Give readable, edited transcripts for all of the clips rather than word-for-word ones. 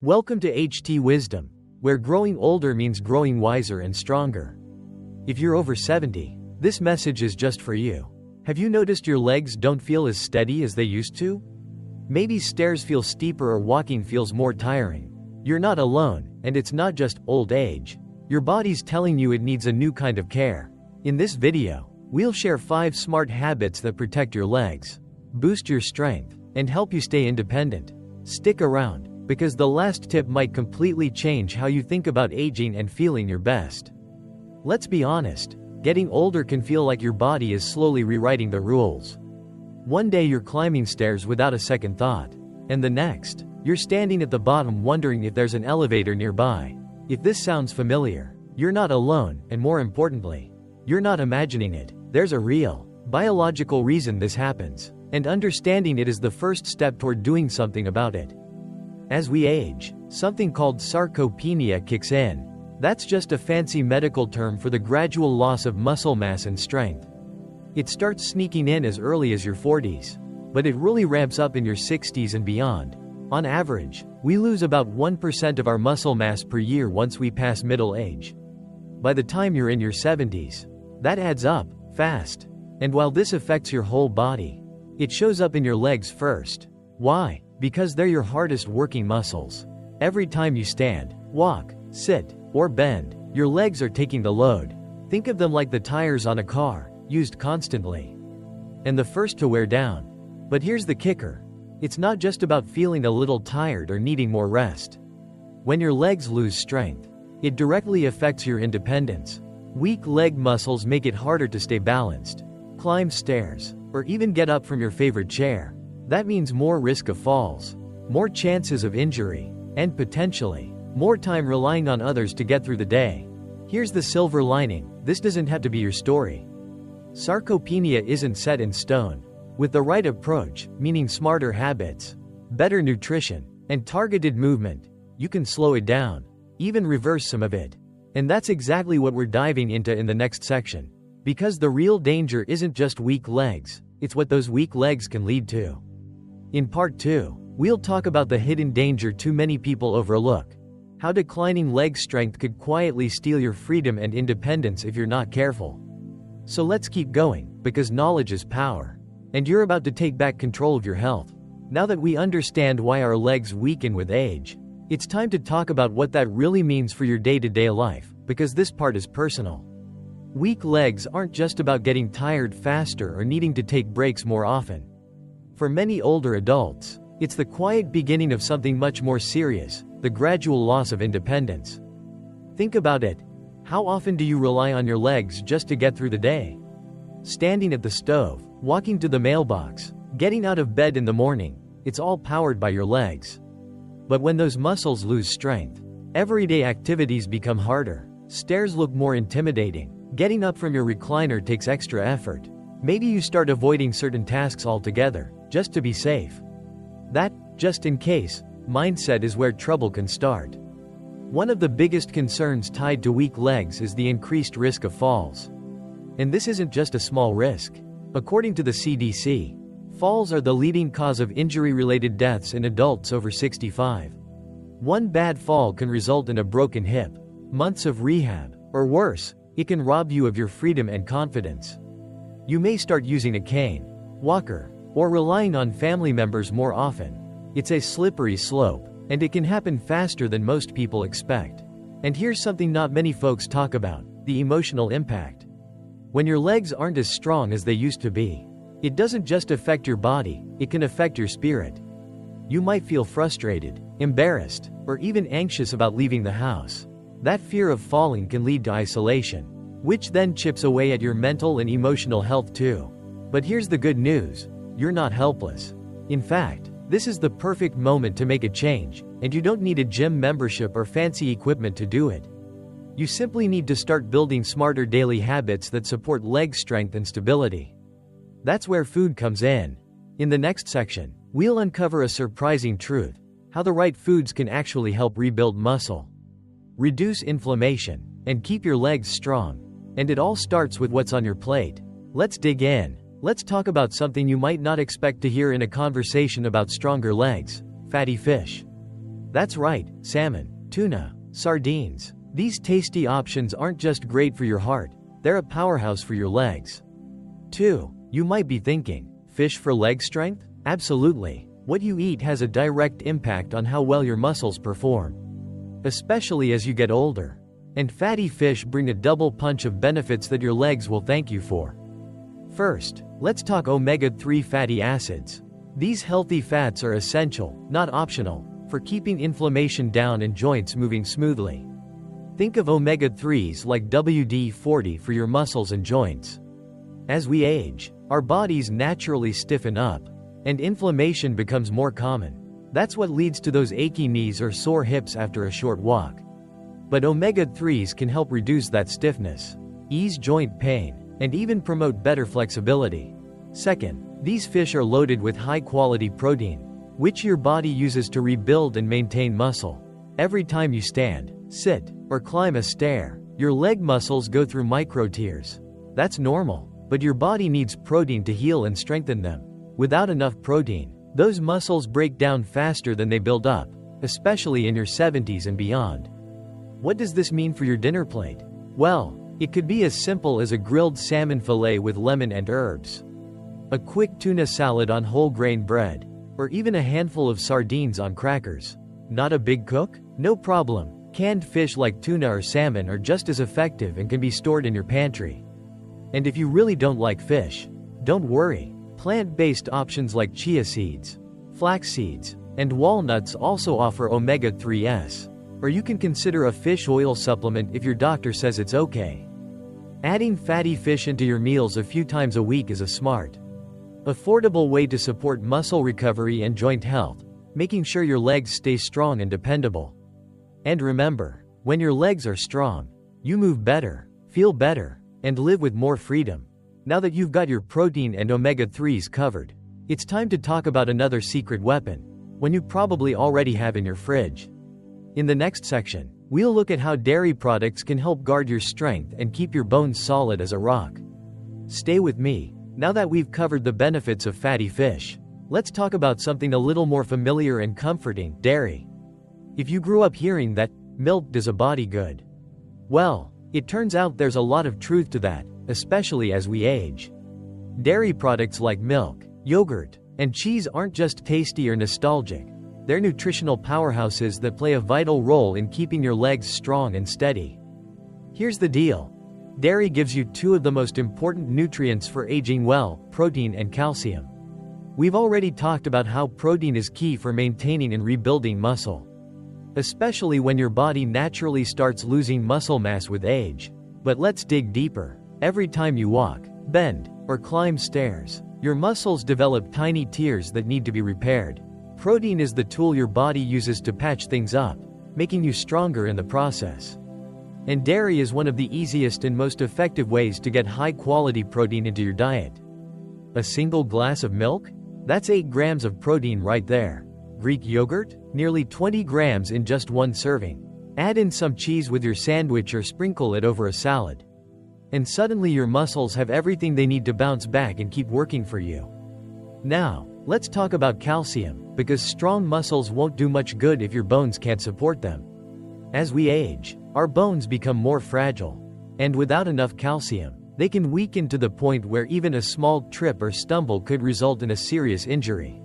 Welcome to HT Wisdom, where growing older means growing wiser and stronger. If you're over 70, this message is just for you. Have you noticed your legs don't feel as steady as they used to? Maybe stairs feel steeper or walking feels more tiring. You're not alone, and it's not just old age. Your body's telling you it needs a new kind of care. In this video, we'll share 5 smart habits that protect your legs, boost your strength, and help you stay independent. Stick around, because the last tip might completely change how you think about aging and feeling your best. Let's be honest, getting older can feel like your body is slowly rewriting the rules. One day you're climbing stairs without a second thought, and the next, you're standing at the bottom wondering if there's an elevator nearby. If this sounds familiar, you're not alone, and more importantly, you're not imagining it. There's a real, biological reason this happens, and understanding it is the first step toward doing something about it. As we age, something called sarcopenia kicks in. That's just a fancy medical term for the gradual loss of muscle mass and strength. It starts sneaking in as early as your 40s, but it really ramps up in your 60s and beyond. On average, we lose about 1% of our muscle mass per year once we pass middle age. By the time you're in your 70s, that adds up fast. And while this affects your whole body, it shows up in your legs first. Why? Because they're your hardest working muscles. Every time you stand, walk, sit, or bend, your legs are taking the load. Think of them like the tires on a car, used constantly, and the first to wear down. But here's the kicker. It's not just about feeling a little tired or needing more rest. When your legs lose strength, it directly affects your independence. Weak leg muscles make it harder to stay balanced, climb stairs, or even get up from your favorite chair. That means more risk of falls, more chances of injury, and potentially, more time relying on others to get through the day. Here's the silver lining: this doesn't have to be your story. Sarcopenia isn't set in stone. With the right approach, meaning smarter habits, better nutrition, and targeted movement, you can slow it down, even reverse some of it. And that's exactly what we're diving into in the next section. Because the real danger isn't just weak legs, it's what those weak legs can lead to. In part 2, we'll talk about the hidden danger too many people overlook. How declining leg strength could quietly steal your freedom and independence if you're not careful. So let's keep going, because knowledge is power. And you're about to take back control of your health. Now that we understand why our legs weaken with age, it's time to talk about what that really means for your day-to-day life, because this part is personal. Weak legs aren't just about getting tired faster or needing to take breaks more often. For many older adults, it's the quiet beginning of something much more serious: the gradual loss of independence. Think about it. How often do you rely on your legs just to get through the day? Standing at the stove, walking to the mailbox, getting out of bed in the morning, it's all powered by your legs. But when those muscles lose strength, everyday activities become harder. Stairs look more intimidating. Getting up from your recliner takes extra effort. Maybe you start avoiding certain tasks altogether, just to be safe. That just in case mindset is where trouble can start. One of the biggest concerns tied to weak legs is the increased risk of falls. And this isn't just a small risk. According to the CDC, falls are the leading cause of injury-related deaths in adults over 65. One bad fall can result in a broken hip, months of rehab, or worse, it can rob you of your freedom and confidence. You may start using a cane, walker, or relying on family members more often. It's a slippery slope, and it can happen faster than most people expect. And here's something not many folks talk about: the emotional impact. When your legs aren't as strong as they used to be, it doesn't just affect your body, it can affect your spirit. You might feel frustrated, embarrassed, or even anxious about leaving the house. That fear of falling can lead to isolation, which then chips away at your mental and emotional health too. But here's the good news: you're not helpless. In fact, this is the perfect moment to make a change, and you don't need a gym membership or fancy equipment to do it. You simply need to start building smarter daily habits that support leg strength and stability. That's where food comes in. In the next section, we'll uncover a surprising truth: how the right foods can actually help rebuild muscle, reduce inflammation, and keep your legs strong. And it all starts with what's on your plate. Let's dig in. Let's talk about something you might not expect to hear in a conversation about stronger legs: fatty fish. That's right, salmon, tuna, sardines. These tasty options aren't just great for your heart, they're a powerhouse for your legs. 2. You might be thinking, fish for leg strength? Absolutely. What you eat has a direct impact on how well your muscles perform, especially as you get older. And fatty fish bring a double punch of benefits that your legs will thank you for. First, let's talk omega-3 fatty acids. These healthy fats are essential, not optional, for keeping inflammation down and joints moving smoothly. Think of omega-3s like WD-40 for your muscles and joints. As we age, our bodies naturally stiffen up, and inflammation becomes more common. That's what leads to those achy knees or sore hips after a short walk. But omega-3s can help reduce that stiffness, ease joint pain, and even promote better flexibility. Second, these fish are loaded with high-quality protein, which your body uses to rebuild and maintain muscle. Every time you stand, sit, or climb a stair, your leg muscles go through micro-tears. That's normal, but your body needs protein to heal and strengthen them. Without enough protein, those muscles break down faster than they build up, especially in your 70s and beyond. What does this mean for your dinner plate? Well, it could be as simple as a grilled salmon fillet with lemon and herbs, a quick tuna salad on whole grain bread, or even a handful of sardines on crackers. Not a big cook? No problem. Canned fish like tuna or salmon are just as effective and can be stored in your pantry. And if you really don't like fish, don't worry. Plant-based options like chia seeds, flax seeds, and walnuts also offer omega-3s. Or you can consider a fish oil supplement if your doctor says it's okay. Adding fatty fish into your meals a few times a week is a smart, affordable way to support muscle recovery and joint health, making sure your legs stay strong and dependable. And remember, when your legs are strong, you move better, feel better, and live with more freedom. Now that you've got your protein and omega-3s covered, it's time to talk about another secret weapon, one you probably already have in your fridge. In the next section, we'll look at how dairy products can help guard your strength and keep your bones solid as a rock. Stay with me. Now that we've covered the benefits of fatty fish, let's talk about something a little more familiar and comforting: dairy. If you grew up hearing that milk does a body good, well, it turns out there's a lot of truth to that, especially as we age. Dairy products like milk, yogurt, and cheese aren't just tasty or nostalgic. They're nutritional powerhouses that play a vital role in keeping your legs strong and steady. Here's the deal. Dairy gives you two of the most important nutrients for aging well: protein and calcium. We've already talked about how protein is key for maintaining and rebuilding muscle, especially when your body naturally starts losing muscle mass with age. But let's dig deeper. Every time you walk, bend, or climb stairs, your muscles develop tiny tears that need to be repaired. Protein is the tool your body uses to patch things up, making you stronger in the process. And dairy is one of the easiest and most effective ways to get high-quality protein into your diet. A single glass of milk? That's 8 grams of protein right there. Greek yogurt? Nearly 20 grams in just one serving. Add in some cheese with your sandwich or sprinkle it over a salad, and suddenly your muscles have everything they need to bounce back and keep working for you. Now, let's talk about calcium, because strong muscles won't do much good if your bones can't support them. As we age, our bones become more fragile, and without enough calcium, they can weaken to the point where even a small trip or stumble could result in a serious injury.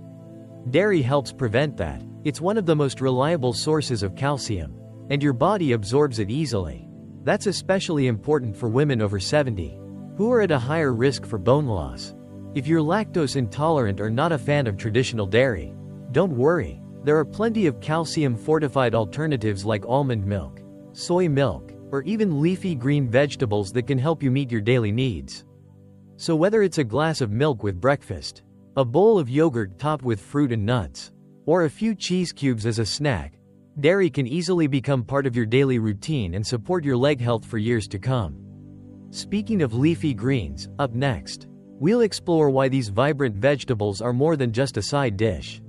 Dairy helps prevent that. It's one of the most reliable sources of calcium, and your body absorbs it easily. That's especially important for women over 70, who are at a higher risk for bone loss. If you're lactose intolerant or not a fan of traditional dairy, don't worry. There are plenty of calcium-fortified alternatives like almond milk, soy milk, or even leafy green vegetables that can help you meet your daily needs. So whether it's a glass of milk with breakfast, a bowl of yogurt topped with fruit and nuts, or a few cheese cubes as a snack, dairy can easily become part of your daily routine and support your leg health for years to come. Speaking of leafy greens, up next, we'll explore why these vibrant vegetables are more than just a side dish.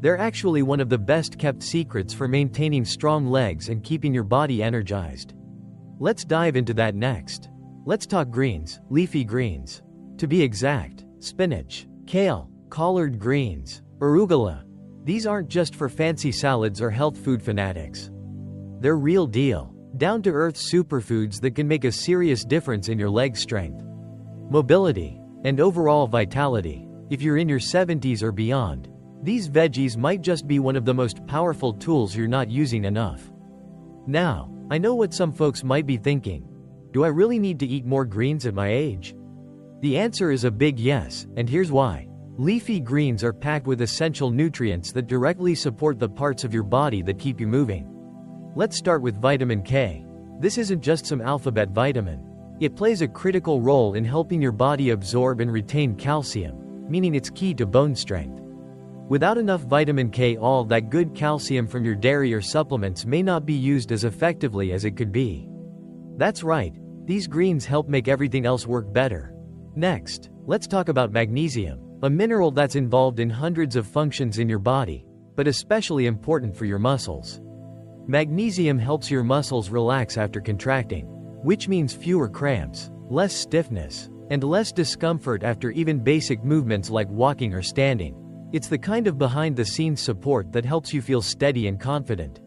They're actually one of the best-kept secrets for maintaining strong legs and keeping your body energized. Let's dive into that next. Let's talk greens, leafy greens. To be exact, spinach, kale, collard greens, arugula. These aren't just for fancy salads or health food fanatics. They're real deal, down-to-earth superfoods that can make a serious difference in your leg strength, mobility, and overall vitality. If you're in your 70s or beyond, these veggies might just be one of the most powerful tools you're not using enough. Now, I know what some folks might be thinking. Do I really need to eat more greens at my age? The answer is a big yes, and here's why. Leafy greens are packed with essential nutrients that directly support the parts of your body that keep you moving. Let's start with vitamin K. This isn't just some alphabet vitamin. It plays a critical role in helping your body absorb and retain calcium, meaning it's key to bone strength. Without enough vitamin K, all that good calcium from your dairy or supplements may not be used as effectively as it could be. That's right, these greens help make everything else work better. Next, let's talk about magnesium, a mineral that's involved in hundreds of functions in your body, but especially important for your muscles. Magnesium helps your muscles relax after contracting, which means fewer cramps, less stiffness, and less discomfort after even basic movements like walking or standing. It's the kind of behind-the-scenes support that helps you feel steady and confident.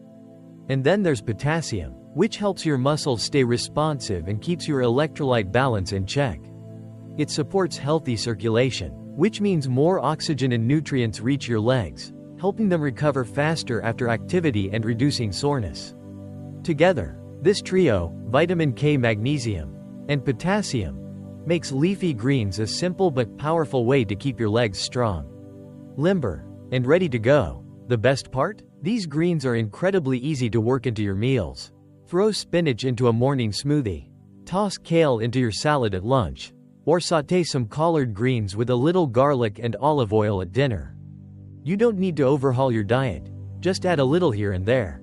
And then there's potassium, which helps your muscles stay responsive and keeps your electrolyte balance in check. It supports healthy circulation, which means more oxygen and nutrients reach your legs, helping them recover faster after activity and reducing soreness. Together, this trio, vitamin K, magnesium, and potassium, makes leafy greens a simple but powerful way to keep your legs strong, limber, and ready to go. The best part? These greens are incredibly easy to work into your meals. Throw spinach into a morning smoothie, toss kale into your salad at lunch, or sauté some collard greens with a little garlic and olive oil at dinner. You don't need to overhaul your diet, just add a little here and there.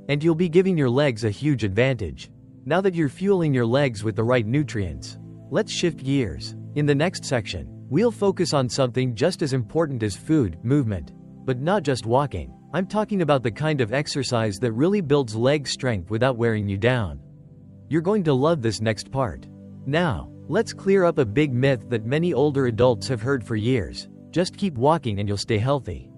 And you'll be giving your legs a huge advantage. Now that you're fueling your legs with the right nutrients, let's shift gears. In the next section, we'll focus on something just as important as food, movement. But not just walking. I'm talking about the kind of exercise that really builds leg strength without wearing you down. You're going to love this next part. Now, let's clear up a big myth that many older adults have heard for years. Just keep walking and you'll stay healthy.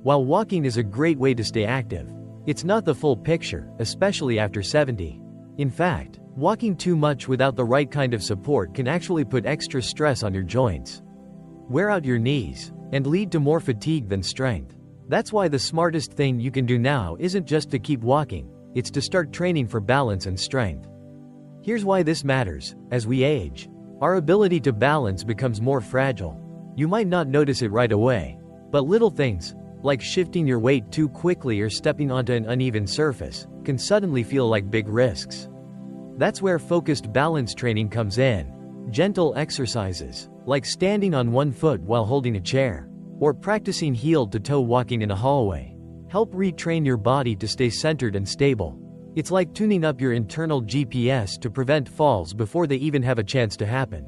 While walking is a great way to stay active, it's not the full picture, especially after 70. In fact, walking too much without the right kind of support can actually put extra stress on your joints, wear out your knees, and lead to more fatigue than strength. That's why the smartest thing you can do now isn't just to keep walking, it's to start training for balance and strength. Here's why this matters. As we age, our ability to balance becomes more fragile. You might not notice it right away, but little things, like shifting your weight too quickly or stepping onto an uneven surface, can suddenly feel like big risks. That's where focused balance training comes in. Gentle exercises, like standing on one foot while holding a chair, or practicing heel-to-toe walking in a hallway, help retrain your body to stay centered and stable. It's like tuning up your internal GPS to prevent falls before they even have a chance to happen.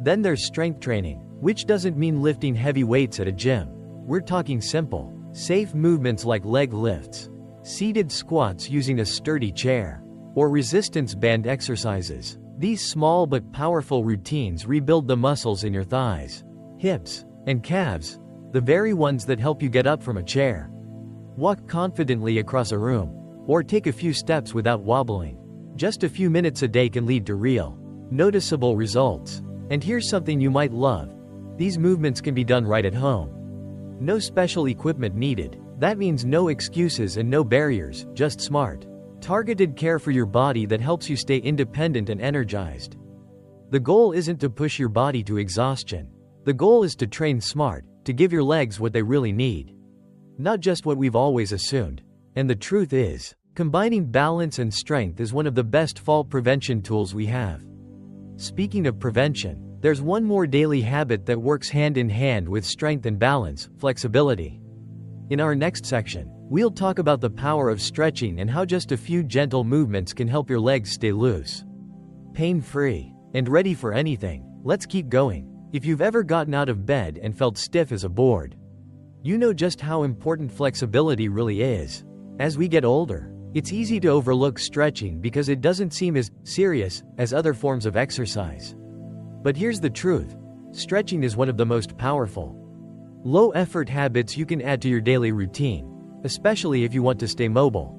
Then there's strength training, which doesn't mean lifting heavy weights at a gym. We're talking simple, safe movements like leg lifts, seated squats using a sturdy chair, or resistance band exercises. These small but powerful routines rebuild the muscles in your thighs, hips, and calves, the very ones that help you get up from a chair, walk confidently across a room, or take a few steps without wobbling. Just a few minutes a day can lead to real, noticeable results. And here's something you might love. These movements can be done right at home. No special equipment needed. That means no excuses and no barriers, just smart, targeted care for your body that helps you stay independent and energized. The goal isn't to push your body to exhaustion. The goal is to train smart, to give your legs what they really need, not just what we've always assumed. And the truth is, combining balance and strength is one of the best fall prevention tools we have. Speaking of prevention, there's one more daily habit that works hand in hand with strength and balance: flexibility. In our next section, we'll talk about the power of stretching and how just a few gentle movements can help your legs stay loose, pain-free, and ready for anything. Let's keep going. If you've ever gotten out of bed and felt stiff as a board, you know just how important flexibility really is. As we get older, it's easy to overlook stretching because it doesn't seem as serious as other forms of exercise. But here's the truth: stretching is one of the most powerful, Low-effort habits you can add to your daily routine, especially if you want to stay mobile.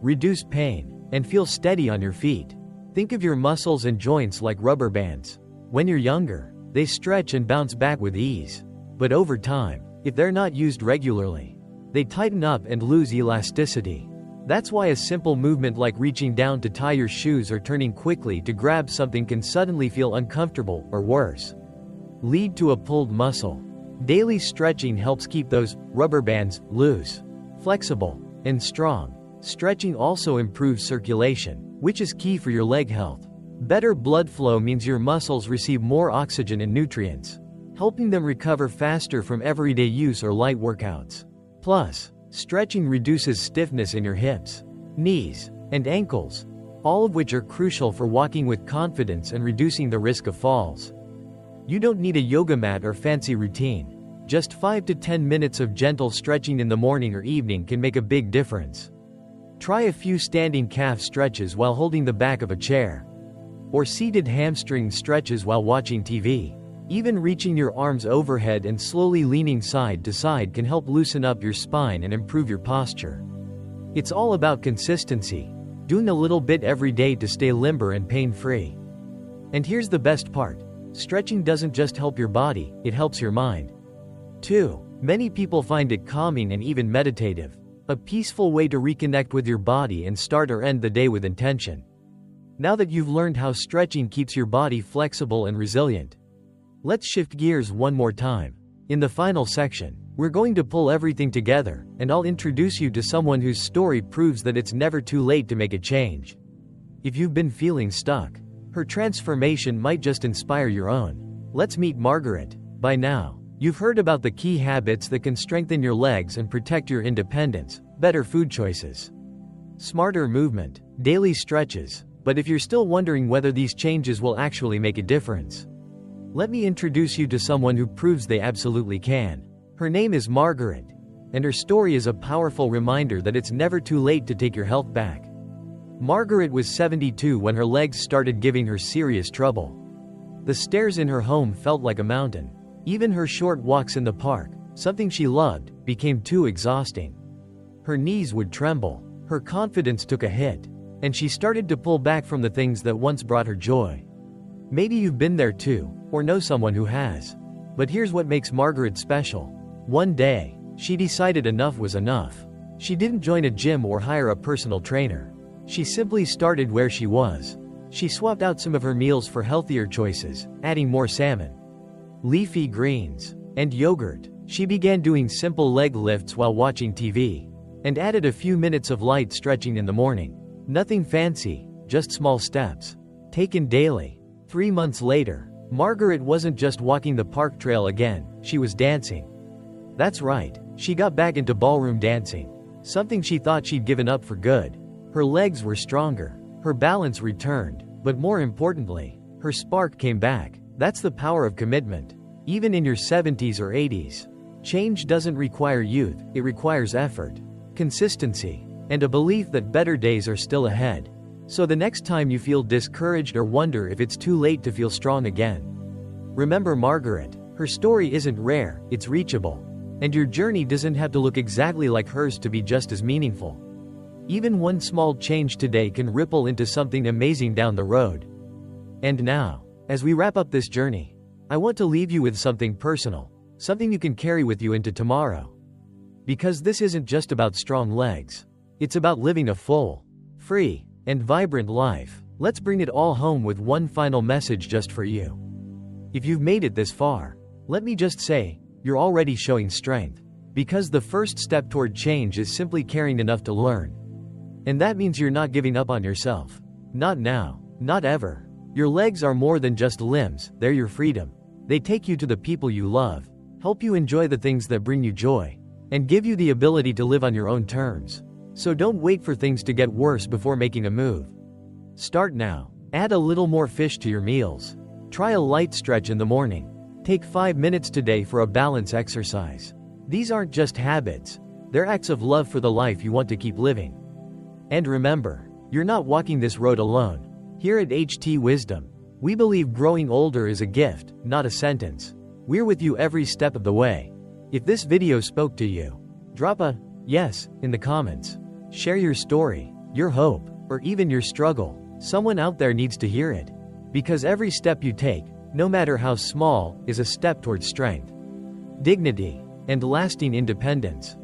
Reduce pain, and feel steady on your feet. Think of your muscles and joints like rubber bands. When you're younger, they stretch and bounce back with ease. But over time, if they're not used regularly, they tighten up and lose elasticity. That's why a simple movement like reaching down to tie your shoes or turning quickly to grab something can suddenly feel uncomfortable, or worse, lead to a pulled muscle. Daily stretching helps keep those rubber bands loose, flexible, and strong. Stretching also improves circulation, which is key for your leg health. Better blood flow means your muscles receive more oxygen and nutrients, helping them recover faster from everyday use or light workouts. Plus, stretching reduces stiffness in your hips, knees, and ankles, all of which are crucial for walking with confidence and reducing the risk of falls. You don't need a yoga mat or fancy routine. Just 5 to 10 minutes of gentle stretching in the morning or evening can make a big difference. Try a few standing calf stretches while holding the back of a chair, or seated hamstring stretches while watching TV. Even reaching your arms overhead and slowly leaning side to side can help loosen up your spine and improve your posture. It's all about consistency, doing a little bit every day to stay limber and pain-free. And here's the best part. Stretching doesn't just help your body, it helps your mind too. Many people find it calming and even meditative, a peaceful way to reconnect with your body and start or end the day with intention. Now that you've learned how stretching keeps your body flexible and resilient, let's shift gears one more time. In the final section, we're going to pull everything together, and I'll introduce you to someone whose story proves that it's never too late to make a change. If you've been feeling stuck, her transformation might just inspire your own. Let's meet Margaret. By now, you've heard about the key habits that can strengthen your legs and protect your independence: better food choices, smarter movement, daily stretches. But if you're still wondering whether these changes will actually make a difference, let me introduce you to someone who proves they absolutely can. Her name is Margaret, and her story is a powerful reminder that it's never too late to take your health back. Margaret was 72 when her legs started giving her serious trouble. The stairs in her home felt like a mountain. Even her short walks in the park, something she loved, became too exhausting. Her knees would tremble, her confidence took a hit, and she started to pull back from the things that once brought her joy. Maybe you've been there too, or know someone who has. But here's what makes Margaret special. One day, she decided enough was enough. She didn't join a gym or hire a personal trainer. She simply started where she was. She swapped out some of her meals for healthier choices, adding more salmon, leafy greens, and yogurt. She began doing simple leg lifts while watching TV, and added a few minutes of light stretching in the morning. Nothing fancy, just small steps, taken daily. 3 months later, Margaret wasn't just walking the park trail again, she was dancing. That's right, she got back into ballroom dancing, something she thought she'd given up for good. Her legs were stronger, her balance returned, but more importantly, her spark came back. That's the power of commitment. Even in your 70s or 80s, change doesn't require youth, it requires effort, consistency, and a belief that better days are still ahead. So the next time you feel discouraged or wonder if it's too late to feel strong again, remember Margaret. Her story isn't rare, it's reachable. And your journey doesn't have to look exactly like hers to be just as meaningful. Even one small change today can ripple into something amazing down the road. And now, as we wrap up this journey, I want to leave you with something personal, something you can carry with you into tomorrow. Because this isn't just about strong legs. It's about living a full, free, and vibrant life. Let's bring it all home with one final message just for you. If you've made it this far, let me just say, you're already showing strength. Because the first step toward change is simply caring enough to learn. And that means you're not giving up on yourself. Not now, not ever. Your legs are more than just limbs, they're your freedom. They take you to the people you love, help you enjoy the things that bring you joy, and give you the ability to live on your own terms. So don't wait for things to get worse before making a move. Start now. Add a little more fish to your meals. Try a light stretch in the morning. Take 5 minutes today for a balance exercise. These aren't just habits, they're acts of love for the life you want to keep living. And remember, you're not walking this road alone. Here at HT Wisdom, we believe growing older is a gift, not a sentence. We're with you every step of the way. If this video spoke to you, drop a yes in the comments. Share your story, your hope, or even your struggle. Someone out there needs to hear it. Because every step you take, no matter how small, is a step towards strength, dignity, and lasting independence.